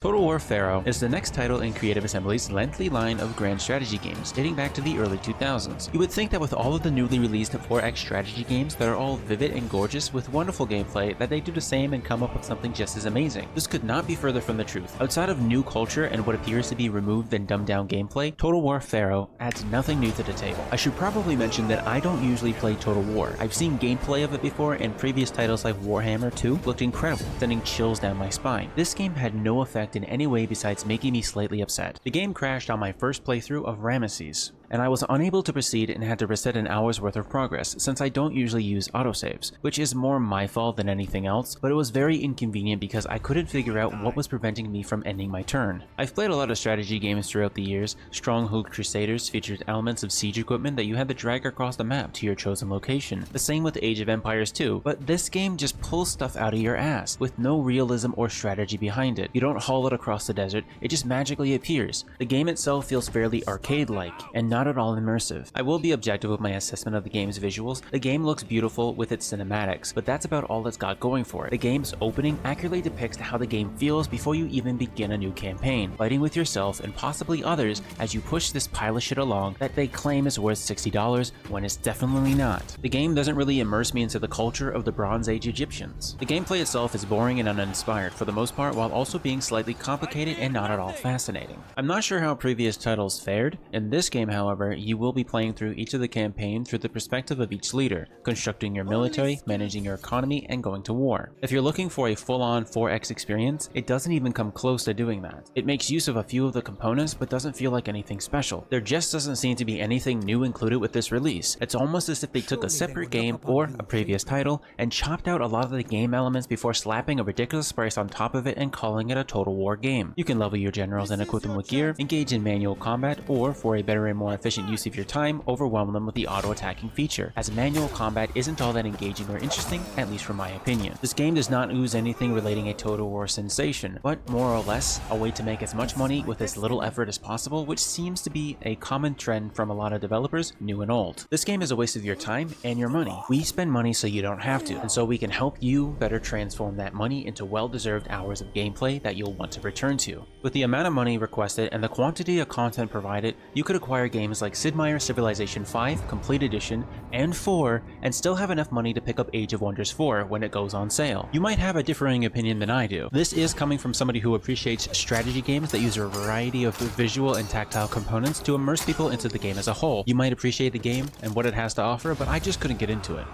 Total War Pharaoh is the next title in Creative Assembly's lengthy line of grand strategy games dating back to the early 2000s. You would think that with all of the newly released 4X strategy games that are all vivid and gorgeous with wonderful gameplay that they do the same and come up with something just as amazing. This could not be further from the truth. Outside of new culture and what appears to be removed and dumbed down gameplay, Total War Pharaoh adds nothing new to the table. I should probably mention that I don't usually play Total War. I've seen gameplay of it before, and previous titles like Warhammer 2 looked incredible, sending chills down my spine. This game had no effect in any way besides making me slightly upset. The game crashed on my first playthrough of Ramesses, and I was unable to proceed and had to reset an hour's worth of progress since I don't usually use autosaves, which is more my fault than anything else, but it was very inconvenient because I couldn't figure out what was preventing me from ending my turn. I've played a lot of strategy games throughout the years. Stronghold Crusaders featured elements of siege equipment that you had to drag across the map to your chosen location. The same with Age of Empires 2, but this game just pulls stuff out of your ass, with no realism or strategy behind it. You don't haul it across the desert, it just magically appears. The game itself feels fairly arcade-like, and not at all immersive. I will be objective with my assessment of the game's visuals. The game looks beautiful with its cinematics, but that's about all it's got going for it. The game's opening accurately depicts how the game feels before you even begin a new campaign, fighting with yourself and possibly others as you push this pile of shit along that they claim is worth $60 when it's definitely not. The game doesn't really immerse me into the culture of the Bronze Age Egyptians. The gameplay itself is boring and uninspired for the most part, while also being slightly complicated and not at all fascinating. I'm not sure how previous titles fared. In this game, however, you will be playing through each of the campaign through the perspective of each leader, constructing your military, managing your economy, and going to war. If you're looking for a full-on 4X experience, it doesn't even come close to doing that. It makes use of a few of the components but doesn't feel like anything special. There just doesn't seem to be anything new included with this release. It's almost as if they took a separate game or a previous title and chopped out a lot of the game elements before slapping a ridiculous price on top of it and calling it a Total War game. You can level your generals and equip them with gear, engage in manual combat, or for a better and more efficient use of your time, overwhelm them with the auto-attacking feature, as manual combat isn't all that engaging or interesting, at least from my opinion. This game does not ooze anything relating a Total War sensation, but more or less a way to make as much money with as little effort as possible, which seems to be a common trend from a lot of developers, new and old. This game is a waste of your time and your money. We spend money so you don't have to, and so we can help you better transform that money into well-deserved hours of gameplay that you'll want to return to. With the amount of money requested and the quantity of content provided, you could acquire games like Sid Meier's Civilization 5 Complete Edition and 4 and still have enough money to pick up Age of Wonders 4 when it goes on sale. You might have a differing opinion than I do. This is coming from somebody who appreciates strategy games that use a variety of visual and tactile components to immerse people into the game as a whole. You might appreciate the game and what it has to offer, but I just couldn't get into it.